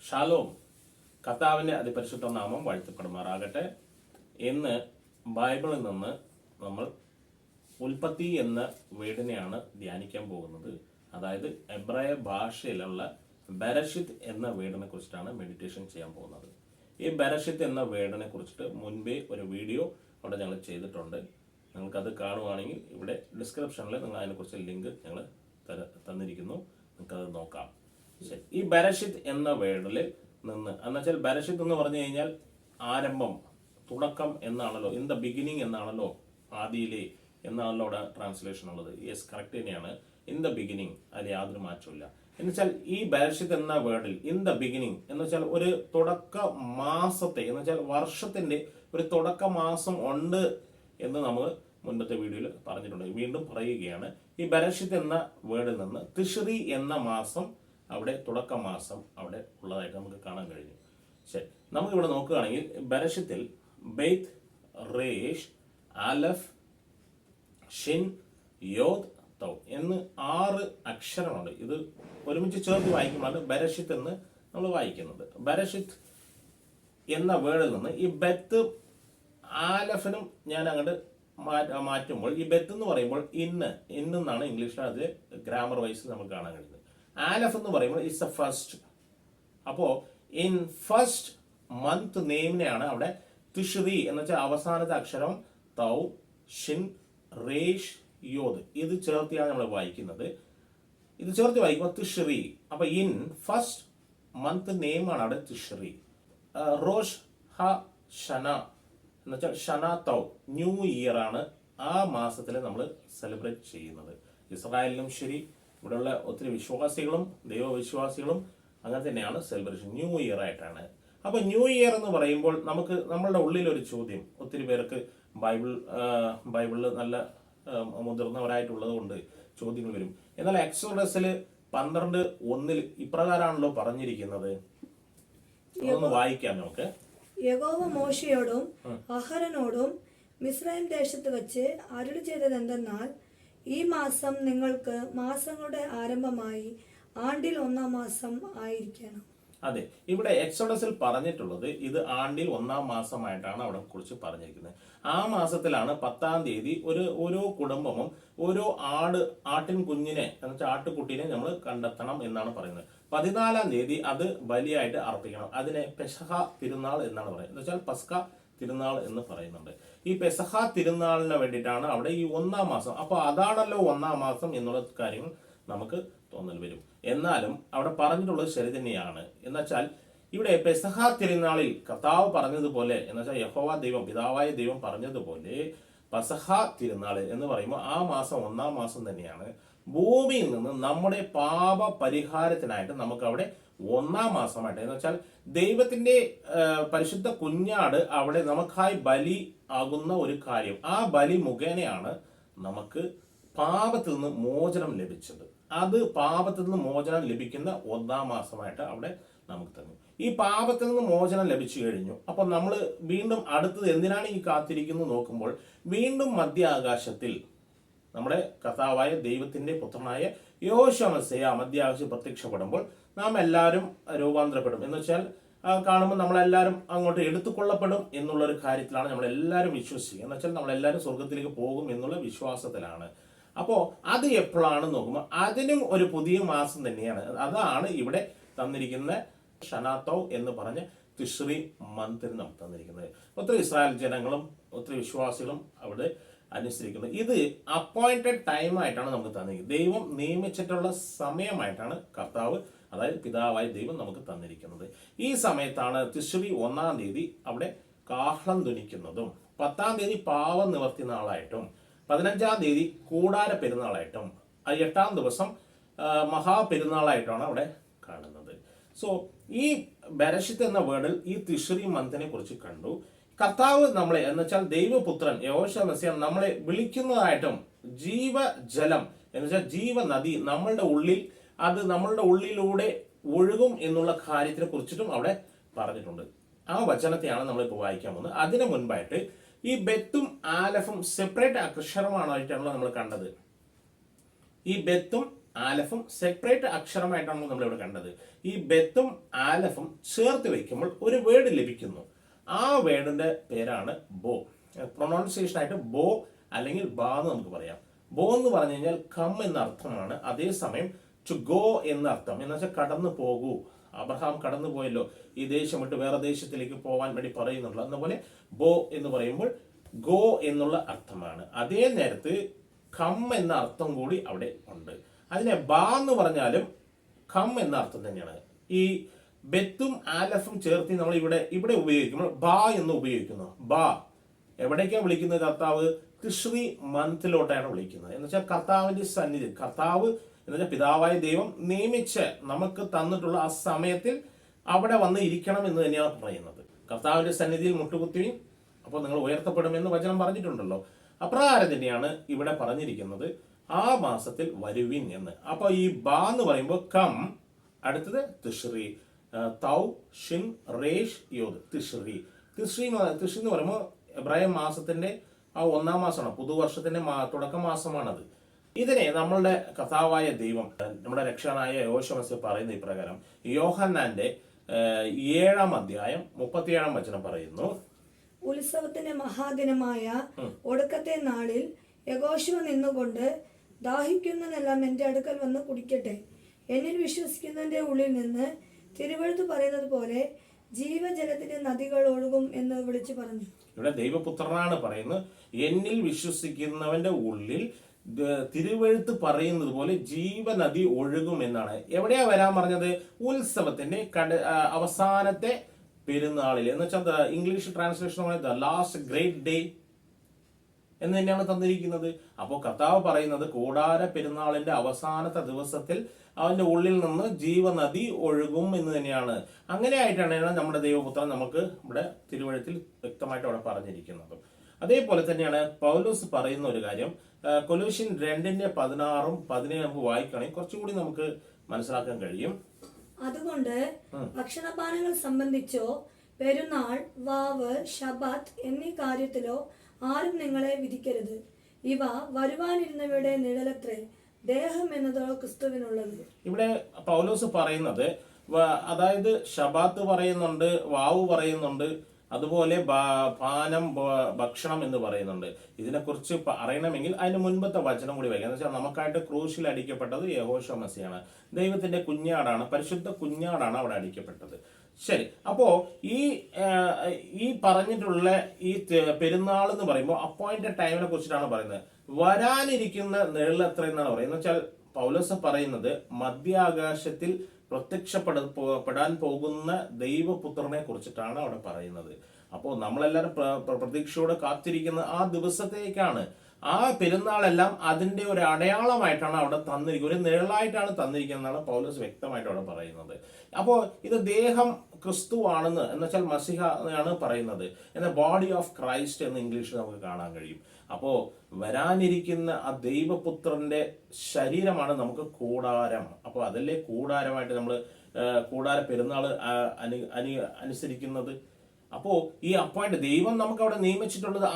Shalom. കർത്താവിൻ്റെ അതിപരിശുദ്ധ നാമം വാഴ്ത്തപ്പെടുമാറാകട്ടെ. ഇന്ന് ബൈബിളിൽ നിന്ന് നമ്മൾ ഉൽപ്പത്തി എന്ന വേർഡിനെയാണ് ധ്യാനിക്കാൻ പോകുന്നത്. അതായത് എബ്രായ ഭാഷയിലുള്ള ബെരഷിത്ത് എന്ന വേർഡിനെ കുറിച്ചിട്ടാണ് മെഡിറ്റേഷൻ ചെയ്യാൻ പോകുന്നത്. ഈ ബെരഷിത്ത് എന്ന വേർഡിനെ കുറിച്ചിട്ട് മുൻപേ ഒരു വീഡിയോ അവിടെ ഞങ്ങൾ ചെയ്തിട്ടുണ്ട്. നിങ്ങൾക്കത് കാണുവാണെങ്കിൽ ഇവിടെ ഡിസ്ക്രിപ്ഷനിൽ നിങ്ങൾ അതിനെക്കുറിച്ച് ലിങ്ക് ഞങ്ങൾ തന്നിരിക്കുന്നു, നിങ്ങൾക്കത് നോക്കാം. ശരി, ഈ ബെരഷിത്ത് എന്ന വേർഡിൽ നിന്ന് എന്നുവെച്ചാൽ ബെരഷിത്ത് എന്ന് പറഞ്ഞു കഴിഞ്ഞാൽ ആരംഭം, തുടക്കം എന്നാണല്ലോ, ഇൻ ദ ബിഗിനിങ് എന്നാണല്ലോ, ആദിയിലെ എന്നാണല്ലോ അവിടെ ട്രാൻസ്ലേഷൻ ഉള്ളത്. യെസ്, കറക്റ്റ് തന്നെയാണ്. ഇൻ ദ ബിഗിനിങ്, അതിൽ യാതൊരു മാറ്റമില്ല. എന്നുവെച്ചാൽ ഈ ബെരഷിത്ത് എന്ന വേർഡിൽ ഇൻ ദ ബിഗിനിങ് എന്ന് വെച്ചാൽ ഒരു തുടക്ക മാസത്തെ എന്ന് വെച്ചാൽ വർഷത്തിന്റെ ഒരു തുടക്ക മാസം ഉണ്ട് എന്ന് നമ്മൾ മുൻപത്തെ വീഡിയോയിൽ പറഞ്ഞിട്ടുണ്ട്. വീണ്ടും പറയുകയാണ്, ഈ ബെരഷിത്ത് എന്ന വേർഡിൽ നിന്ന് തിഷ്രി എന്ന മാസം അവിടെ തുടക്ക മാസം അവിടെ ഉള്ളതായിട്ട് നമുക്ക് കാണാൻ കഴിഞ്ഞു. ശരി, നമുക്കിവിടെ നോക്കുകയാണെങ്കിൽ ബെരഷിത്തിൽ ബെയ്ത്ത്, റേഷ്, ആലഫ്, ഷിൻ, യോദ്, തൗ എന്ന് 6 അക്ഷരമുണ്ട്. ഇത് ഒരുമിച്ച് ചേർത്ത് വായിക്കുമ്പോഴാണ് ബെരഷിത്ത് എന്ന് നമ്മൾ വായിക്കുന്നത്. ബെരഷിത്ത് എന്ന വേർഡിൽ നിന്ന് ഈ ബെത്ത് ആലഫിനും ഞാൻ അങ്ങോട്ട് മാറ്റുമ്പോൾ ഈ ബെത്ത് എന്ന് പറയുമ്പോൾ ഇന്നാണ് ഇംഗ്ലീഷിൽ അത് ഗ്രാമർ വൈസ് നമുക്ക് കാണാൻ കഴിയുന്നത്. ആലഫ് എന്ന് പറയുമ്പോൾ ഇറ്റ്സ് എ ഫസ്റ്റ്. അപ്പോൾ ഇൻ ഫസ്റ്റ് മന്ത് നെയിമിനെയാണ് അവിടെ തിഷ്രി എന്ന് വെച്ചാൽ അവസാനത്തെ അക്ഷരം തൗ, ഷിൻ, റേഷ്, യോദ് ഇത് ചേർത്തിയാണ് നമ്മൾ വായിക്കുന്നത്. ഇത് ചേർത്ത് വായിക്കുമ്പോൾ തിഷ്രി. അപ്പൊ ഇൻ ഫസ്റ്റ് മന്ത് നെയിമാണ് അവിടെ തിഷ്രി. റോഷ് ഹ ഷന എന്ന് വെച്ചാൽ ഷന തൗ, ന്യൂ ഇയർ ആണ് ആ മാസത്തിൽ നമ്മൾ സെലിബ്രേറ്റ് ചെയ്യുന്നത്. ഇസ്രായേലിലും ശരി, ഇവിടെയുള്ള ഒത്തിരി വിശ്വാസികളും ദൈവവിശ്വാസികളും അങ്ങനെ തന്നെയാണ് സെലിബ്രേഷൻ, ന്യൂ ഇയർ ആയിട്ടാണ്. അപ്പൊ ന്യൂ ഇയർ എന്ന് പറയുമ്പോൾ നമ്മളുടെ ഉള്ളിൽ ഒരു ചോദ്യം, ഒത്തിരി പേർക്ക് ബൈബിളിൽ നല്ല മുതിർന്നവരായിട്ടുള്ളത് കൊണ്ട് ചോദ്യങ്ങൾ വരും. എന്നാൽ എക്സോഡസിൽ 12:1 ഇപ്രകാരമാണല്ലോ പറഞ്ഞിരിക്കുന്നത്. അതൊന്ന് വായിക്കാം നമുക്ക്. യഹോവ മോശയോടും അഹരോനോടും മിസ്രയീം ദേശത്ത് വെച്ച് അരുളി ചെയ്തത് എന്തെന്നാൽ, ഈ മാസം നിങ്ങൾക്ക് മാസങ്ങളുടെ ആരംഭമായി ആണ്ടിൽ 1-ാം മാസം ആയിരിക്കണം. അതെ, ഇവിടെ എക്സോഡസിൽ പറഞ്ഞിട്ടുള്ളത് ഇത് ആണ്ടിൽ 1-ാം മാസമായിട്ടാണ് അവിടെ കുറിച്ച് പറഞ്ഞിരിക്കുന്നത്. ആ മാസത്തിലാണ് 10-ാം തീയതി ഓരോ കുടുംബവും ഓരോ ആട്ടിൻ കുഞ്ഞിനെ എന്ന് വെച്ചാൽ ആട്ടുകുട്ടീനെ നമ്മൾ കണ്ടെത്തണം എന്നാണ് പറയുന്നത്. 14-ാം തീയതി അത് ബലിയായിട്ട് അർപ്പിക്കണം. അതിനെ പെസഹ തിരുനാൾ എന്നാണ് പറയുന്നത്. എന്ന് വെച്ചാൽ പസ്ക തിരുനാൾ എന്ന് പറയുന്നുണ്ട്. ഈ പെസഹ തിരുനാളിന് വേണ്ടിയിട്ടാണ് അവിടെ ഈ 1-ാം മാസം. അപ്പൊ അതാണല്ലോ 1-ാം മാസം എന്നുള്ള കാര്യങ്ങൾ നമുക്ക് തോന്നൽ വരും. എന്നാലും അവിടെ പറഞ്ഞിട്ടുള്ളത് ശരി തന്നെയാണ്. എന്നുവെച്ചാൽ ഇവിടെ പെസഹ തിരുനാളിൽ കർത്താവ് പറഞ്ഞതുപോലെ, എന്നുവെച്ചാൽ യഹോവ ദൈവം, പിതാവായ ദൈവം പറഞ്ഞതുപോലെ പെസഹ തിരുനാൾ എന്ന് പറയുമ്പോൾ ആ മാസം 1-ാം മാസം തന്നെയാണ്. ഭൂമിയിൽ നിന്ന് നമ്മുടെ പാപ പരിഹാരത്തിനായിട്ട് നമുക്ക് അവിടെ 1-ാം മാസമായിട്ട് എന്ന് വെച്ചാൽ ദൈവത്തിന്റെ പരിശുദ്ധ കുഞ്ഞാട് അവിടെ നമുക്കായി ബലി ആകുന്ന ഒരു കാര്യം. ആ ബലി മുഖേനയാണ് നമുക്ക് പാപത്തിൽ നിന്ന് മോചനം ലഭിച്ചത്. അത് പാപത്തിൽ നിന്ന് മോചനം ലഭിക്കുന്ന 1-ാം മാസമായിട്ട് അവിടെ നമുക്ക് തന്നു. ഈ പാപത്തിൽ നിന്ന് മോചനം ലഭിച്ചു കഴിഞ്ഞു. അപ്പൊ നമ്മൾ വീണ്ടും അടുത്തത് എന്തിനാണ് ഈ കാത്തിരിക്കുന്നത് നോക്കുമ്പോൾ, വീണ്ടും മധ്യാകാശത്തിൽ നമ്മുടെ കർത്താവായ ദൈവത്തിന്റെ പുത്രനായ യോശുവ മെസ്സീഹ മധ്യാകാശത്തിൽ പ്രത്യക്ഷപ്പെടുമ്പോൾ നാം എല്ലാവരും രൂപാന്തരപ്പെടും. എന്ന് വെച്ചാൽ കാണുമ്പോൾ നമ്മളെല്ലാവരും അങ്ങോട്ട് എടുത്തുകൊള്ളപ്പെടും എന്നുള്ളൊരു കാര്യത്തിലാണ് നമ്മളെല്ലാവരും വിശ്വസിക്കുക. എന്ന് വെച്ചാൽ നമ്മളെല്ലാവരും സ്വർഗത്തിലേക്ക് പോകും എന്നുള്ള വിശ്വാസത്തിലാണ്. അപ്പോൾ അത് എപ്പോഴാണ് നോക്കുമ്പോൾ അതിനും ഒരു പുതിയ മാസം തന്നെയാണ്. അതാണ് ഇവിടെ തന്നിരിക്കുന്ന ഷനാത്തോ എന്ന് പറഞ്ഞ തിഷ്രി മന്തിന് നമുക്ക് തന്നിരിക്കുന്നത്. ഒത്തിരി ഇസ്രായേൽ ജനങ്ങളും ഒത്തിരി വിശ്വാസികളും അവിടെ അനുസരിക്കുന്നത്. ഇത് അപ്പോയിന്റഡ് ടൈം ആയിട്ടാണ് നമുക്ക് തന്നിരിക്കുന്നത്. ദൈവം നിയമിച്ചിട്ടുള്ള സമയമായിട്ടാണ് കർത്താവ്, അതായത് പിതാവായ ദൈവം നമുക്ക് തന്നിരിക്കുന്നത്. ഈ സമയത്താണ് തിഷ്രി 1-ാം തീയതി അവിടെ കാഹളം ധ്വനിക്കുന്നതും 10-ാം തീയതി പാവ നിവർത്തി നാളായിട്ടും 15-ാം തീയതി കൂടാര പെരുന്നാളായിട്ടും 8-ാം ദിവസം മഹാപെരുന്നാളായിട്ടാണ് അവിടെ കാണുന്നത്. സോ ഈ ബെരഷിത്ത് എന്ന വേർഡിൽ ഈ തിഷ്രി മന്തിനെ കുറിച്ച് കണ്ടു. കർത്താവ് നമ്മളെ എന്ന് വെച്ചാൽ ദൈവപുത്രൻ യഹോശുവ മെസ്സീഹ നമ്മളെ വിളിക്കുന്നതായിട്ടും ജീവജലം എന്ന് വെച്ചാൽ ജീവനദി നമ്മളുടെ ഉള്ളിൽ, അത് നമ്മളുടെ ഉള്ളിലൂടെ ഒഴുകും എന്നുള്ള കാര്യത്തിനെ കുറിച്ചിട്ടും അവിടെ പറഞ്ഞിട്ടുണ്ട്. ആ വചനത്തെയാണ് നമ്മളിപ്പോൾ വായിക്കാൻ പോകുന്നത്. അതിനു മുൻപായിട്ട് ഈ ബെത്തും ആലഫും സെപ്പറേറ്റ് അക്ഷരമാണായിട്ടാണല്ലോ നമ്മൾ കണ്ടത്. ഈ ബെത്തും ആലഫും സെപ്പറേറ്റ് അക്ഷരമായിട്ടാണ് നമ്മളിവിടെ കണ്ടത്. ഈ ബെത്തും ആലഫും ചേർത്ത് വയ്ക്കുമ്പോൾ ഒരു വേർഡ് ലഭിക്കുന്നു. ആ വേർഡിന്റെ പേരാണ് ബോ. പ്രൊനൗൺസിയേഷൻ ആയിട്ട് ബോ അല്ലെങ്കിൽ ബാ എന്ന് നമുക്ക് പറയാം. ബോ എന്ന് പറഞ്ഞു കഴിഞ്ഞാൽ കം എന്ന അർത്ഥമാണ്. അതേസമയം ടു ഗോ എന്ന അർത്ഥം എന്ന് വെച്ചാൽ കടന്നു പോകൂ. അബ്രഹാം കടന്നു പോയല്ലോ, ഈ ദേശം വിട്ട് വേറെ ദേശത്തിലേക്ക് പോകാൻ വേണ്ടി പറയുന്നുള്ളൂ. അതുപോലെ ബോ എന്ന് പറയുമ്പോൾ ഗോ എന്നുള്ള അർത്ഥമാണ്. അതേ നേരത്ത് കം എന്ന അർത്ഥം കൂടി അവിടെ ഉണ്ട്. അതിനെ ബാ എന്ന് പറഞ്ഞാലും കം എന്ന അർത്ഥം തന്നെയാണ്. ഈ ബെത്തും ആലഫും ചേർത്ത് നമ്മൾ ഇവിടെ ഉപയോഗിക്കുമ്പോൾ ബാ എന്ന് ഉപയോഗിക്കുന്നു. ബാ എവിടേക്കാണ് വിളിക്കുന്നത്? കർത്താവ് തിശ്രീ മന്തിലോട്ടാണ് വിളിക്കുന്നത്. എന്ന് വെച്ചാൽ കർത്താവിന്റെ സന്നിധി, കർത്താവ് എന്ന് വെച്ചാൽ പിതാവായ ദൈവം നിയമിച്ച് നമുക്ക് തന്നിട്ടുള്ള ആ സമയത്തിൽ അവിടെ വന്ന് ഇരിക്കണം എന്ന് തന്നെയാണ് പറയുന്നത്. കർത്താവിന്റെ സന്നിധിയിൽ മുട്ടുകുത്തി അപ്പോൾ നിങ്ങൾ ഉയർത്തപ്പെടുമെന്ന് വചനം പറഞ്ഞിട്ടുണ്ടല്ലോ. അപ്രകാരം തന്നെയാണ് ഇവിടെ പറഞ്ഞിരിക്കുന്നത്, ആ മാസത്തിൽ വരുവിൻ എന്ന്. അപ്പൊ ഈ ബാ എന്ന് പറയുമ്പോൾ കം, അടുത്തത് തിശ്രീ, തൗ ഷിൻ റേഷ് യോദ്, തിശ്രീ. തിശ്രീ എന്ന് പറയുമ്പോൾ എബ്രായ മാസത്തിന്റെ ആ 1-ാം മാസമാണ്, പുതുവർഷത്തിന്റെ തുടക്ക മാസമാണത്. ഇതിനെ നമ്മളുടെ കർത്താവായ ദൈവം, നമ്മുടെ രക്ഷകനായ യോശുവ പറയുന്ന ഇപ്രകാരം യോഹന്നാന്റെ 7-ാം അധ്യായം 37-ാം വചനം പറയുന്നു, ഉത്സവത്തിന്റെ മഹാദിനമായ ഒടുക്കത്തെ നാളിൽ യഹോശുവ നിന്നുകൊണ്ട് ദാഹിക്കുന്നതെല്ലാം എന്റെ അടുക്കൽ വന്ന് കുടിക്കട്ടെ. എന്നിൽ വിശ്വസിക്കുന്നതിന്റെ ഉള്ളിൽ നിന്ന് തിരുവെഴുത്ത് പറയുന്നത് പോലെ ജീവജലത്തിന്റെ നദികൾ ഒഴുകും എന്ന് വിളിച്ചു പറഞ്ഞു. ഇവിടെ ദൈവപുത്രനാണ് പറയുന്നത്, എന്നിൽ വിശ്വസിക്കുന്നവന്റെ ഉള്ളിൽ തിരുവെഴുത്ത് പറയുന്നത് പോലെ ജീവനദി ഒഴുകും എന്നാണ്. എവിടെയാ വരാൻ പറഞ്ഞത്? ഉത്സവത്തിന്റെ അവസാനത്തെ പെരുന്നാളിൽ, എന്ന് വെച്ചാൽ English translation the last great day എന്ന് തന്നെയാണ് തന്നിരിക്കുന്നത്. അപ്പോൾ കർത്താവ് പറയുന്നത് കൂടാര പെരുന്നാളിന്റെ അവസാനത്തെ ദിവസത്തിൽ അവന്റെ ഉള്ളിൽ നിന്ന് ജീവനദി ഒഴുകും എന്ന് തന്നെയാണ്. അങ്ങനെയായിട്ടാണ് നമ്മുടെ ദൈവപുത്രൻ നമുക്ക് ഇവിടെ തിരുവഴുത്തിൽ വ്യക്തമായിട്ട് അവിടെ പറഞ്ഞിരിക്കുന്നത്. അതേപോലെ തന്നെയാണ് പൗലോസ് പറയുന്ന ഒരു കാര്യം, കൊലോഷ്യൻ 2:16-ഉം 17 നമുക്ക് വായിക്കുകയാണെങ്കിൽ കുറച്ചുകൂടി നമുക്ക് മനസ്സിലാക്കാൻ കഴിയും. അതുകൊണ്ട് ഭക്ഷണപാനങ്ങൾ സംബന്ധിച്ചോ പെരുന്നാൾ, വാവ്, ശബത്ത് എന്നീ കാര്യത്തിലോ ആരും നിങ്ങളെ വിധിക്കരുത്. ഇവ വരുവാനിരുന്നവയുടെ നിഴലത്രേ, ദേഹം എന്നതോ ക്രിസ്തുവിനുള്ളത്. ഇവിടെ പൗലോസ് പറയുന്നത്, അതായത് ശബാത്ത് പറയുന്നുണ്ട്, വാവ് പറയുന്നുണ്ട്, അതുപോലെ പാനം, ഭക്ഷണം എന്ന് പറയുന്നുണ്ട്. ഇതിനെക്കുറിച്ച് അറിയണമെങ്കിൽ അതിന് മുൻപത്തെ വചനം കൂടി വയ്ക്കുക. എന്ന് വെച്ചാൽ നമുക്കായിട്ട് ക്രൂശിൽ അടിക്കപ്പെട്ടത് യഹോശുവ മസിയാണ്, ദൈവത്തിന്റെ കുഞ്ഞാടാണ്, പരിശുദ്ധ കുഞ്ഞാടാണ് അവിടെ അടിക്കപ്പെട്ടത്. ശരി, അപ്പോ ഈ പറഞ്ഞിട്ടുള്ള ഈ പെരുന്നാൾ എന്ന് പറയുമ്പോൾ അപ്പോയിന്റഡ് ടൈമിനെ കുറിച്ചിട്ടാണ് പറയുന്നത്. വരാനിരിക്കുന്ന നിഴൽ എത്ര എന്നാണ് പറയുന്നത്. വെച്ചാൽ പൗലോസ് പറയുന്നത് മധ്യാകാശത്തിൽ പ്രത്യക്ഷപ്പെടാൻ പോകുന്ന ദൈവപുത്രനെ കുറിച്ചിട്ടാണ് അവിടെ പറയുന്നത്. അപ്പോൾ നമ്മളെല്ലാവരും പ്രതീക്ഷയോടെ കാത്തിരിക്കുന്ന ആ ദിവസത്തേക്കാണ്. ആ പെരുന്നാളെല്ലാം അതിന്റെ ഒരു അടയാളമായിട്ടാണ് അവിടെ തന്നിരിക്കുന്നത്, ഒരു നിഴലായിട്ടാണ് തന്നിരിക്കുന്നതാണ് പൗലോസ് വ്യക്തമായിട്ട് അവിടെ പറയുന്നത്. അപ്പോൾ ഇത് ദേഹം ക്രിസ്തു ആണെന്ന്, എന്ന് വെച്ചാൽ മസിഹ ആണ് പറയുന്നത്. എന്നാൽ ബോഡി ഓഫ് ക്രൈസ്റ്റ് എന്ന് ഇംഗ്ലീഷിൽ നമുക്ക് കാണാൻ കഴിയും. അപ്പോൾ വരാനിരിക്കുന്ന ആ ദൈവപുത്രന്റെ ശരീരമാണ് നമുക്ക് കൂടാരം. അപ്പോൾ അതല്ലേ കൂടാരമായിട്ട് നമ്മൾ കൂടാര പെരുന്നാൾ അനുസരിക്കുന്നത്. അപ്പോൾ ഈ അപ്പോയിന്റ് ദൈവം നമുക്ക് അവിടെ നിയമിച്ചിട്ടുള്ളത്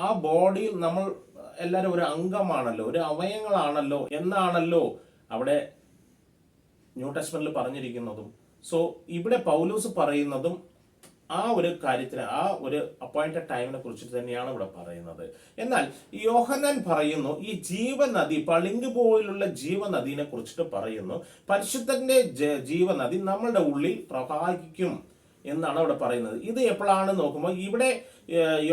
ആ ബോഡിയിൽ നമ്മൾ എല്ലാവരും ഒരു അംഗമാണല്ലോ, ഒരു അവയവങ്ങളാണല്ലോ എന്നാണല്ലോ അവിടെ ന്യൂ ടെസ്റ്റ്മെന്റിൽ പറഞ്ഞിരിക്കുന്നതും. സോ ഇവിടെ പൗലോസ് പറയുന്നതും ആ ഒരു കാര്യത്തിന്, ആ ഒരു അപ്പോയിന്റഡ് ടൈമിനെ കുറിച്ചിട്ട് തന്നെയാണ് ഇവിടെ പറയുന്നത്. എന്നാൽ യോഹന്നാൻ പറയുന്നു, ഈ ജീവനദി, പളിങ്ക് പോലുള്ള ജീവനദിനെ കുറിച്ചിട്ട് പറയുന്നു, പരിശുദ്ധന്റെ ജീവനദി നമ്മളുടെ ഉള്ളിൽ പ്രവാഹിക്കും എന്നാണ് അവിടെ പറയുന്നത്. ഇത് എപ്പോഴാണ് നോക്കുമ്പോൾ ഇവിടെ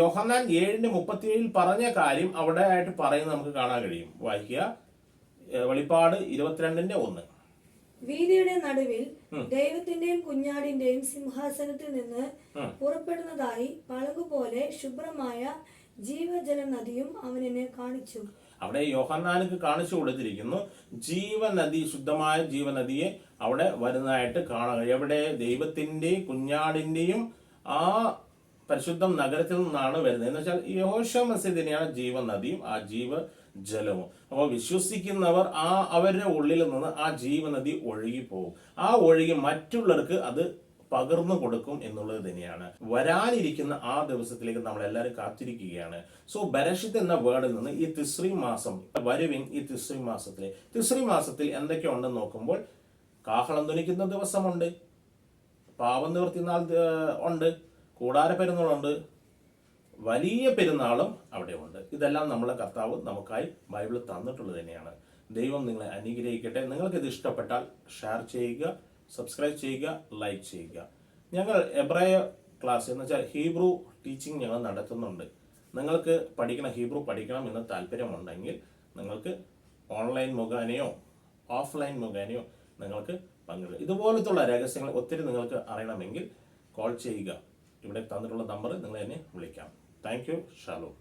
യോഹന്നാൻ 7:37 പറഞ്ഞ കാര്യം അവിടെ ആയിട്ട് പറയുന്നത് നമുക്ക് കാണാൻ കഴിയും. വായിക്കുക, വെളിപ്പാട് 22:1. വീതിയുടെ നടുവിൽ ദൈവത്തിന്റെയും കുഞ്ഞാടിന്റെയും സിംഹാസനത്തിൽ നിന്ന് പുറപ്പെടുന്നതായി പളകുപോലെ ശുഭ്രമായ ജീവജല നദിയും അവൻ എന്നെ കാണിച്ചു. അവിടെ യോഹന്നാനുക്ക് കാണിച്ചു കൊടുത്തിരിക്കുന്നു ജീവനദി, ശുദ്ധമായ ജീവനദിയെ അവിടെ വരുന്നതായിട്ട് കാണാം. എവിടെ? ദൈവത്തിന്റെ കുഞ്ഞാടിന്റെയും ആ പരിശുദ്ധ നഗരത്തിൽ നിന്നാണ് വരുന്നത്. എന്ന് വെച്ചാൽ യഹോശുവ മസീഹ് തന്നെയാണ് ജീവനദിയും ആ ജീവജലവും. അപ്പോൾ വിശ്വസിക്കുന്നവർ അവരുടെ ഉള്ളിൽ നിന്ന് ആ ജീവനദി ഒഴുകി പോകും. ആ ഒഴുകി മറ്റുള്ളവർക്ക് അത് പകർന്നു കൊടുക്കും എന്നുള്ളത് തന്നെയാണ്. വരാനിരിക്കുന്ന ആ ദിവസത്തിലേക്ക് നമ്മൾ എല്ലാവരും കാത്തിരിക്കുകയാണ്. സോ ബരഷിത്ത് എന്ന വേർഡിൽ നിന്ന് ഈ തിസ്രി മാസം വരുവിൻ. ഈ തിസ്രി മാസത്തിൽ എന്തൊക്കെയുണ്ടെന്ന് നോക്കുമ്പോൾ കാഹളം ധ്വനിക്കുന്ന ദിവസമുണ്ട്, പാപം നിവർത്തി നാൾ ഉണ്ട്, കൂടാര പെരുന്നാളുണ്ട്, വലിയ പെരുന്നാളും അവിടെ ഉണ്ട്. ഇതെല്ലാം നമ്മളെ കർത്താവ് നമുക്കായി ബൈബിളിൽ തന്നിട്ടുള്ളത് തന്നെയാണ്. ദൈവം നിങ്ങളെ അനുഗ്രഹിക്കട്ടെ. നിങ്ങൾക്ക് ഇത് ഇഷ്ടപ്പെട്ടാൽ ഷെയർ ചെയ്യുക, സബ്സ്ക്രൈബ് ചെയ്യുക, ലൈക്ക് ചെയ്യുക. ഞങ്ങൾ എബ്രായ ക്ലാസ് എന്ന് വെച്ചാൽ ഹീബ്രു ടീച്ചിങ് ഞങ്ങൾ നടത്തുന്നുണ്ട്. നിങ്ങൾക്ക് ഹീബ്രു പഠിക്കണം എന്ന് താല്പര്യമുണ്ടെങ്കിൽ നിങ്ങൾക്ക് ഓൺലൈൻ മുഖേനയോ ഓഫ്ലൈൻ മുഖേനയോ നിങ്ങൾക്ക് പങ്കെടുക്കാം. ഇതുപോലത്തുള്ള രഹസ്യങ്ങൾ ഒത്തിരി നിങ്ങൾക്ക് അറിയണമെങ്കിൽ കോൾ ചെയ്യുക. ഇവിടെ തന്നിട്ടുള്ള നമ്പർ നിങ്ങൾ എന്നെ വിളിക്കാം. Thank you. ഷാലോം.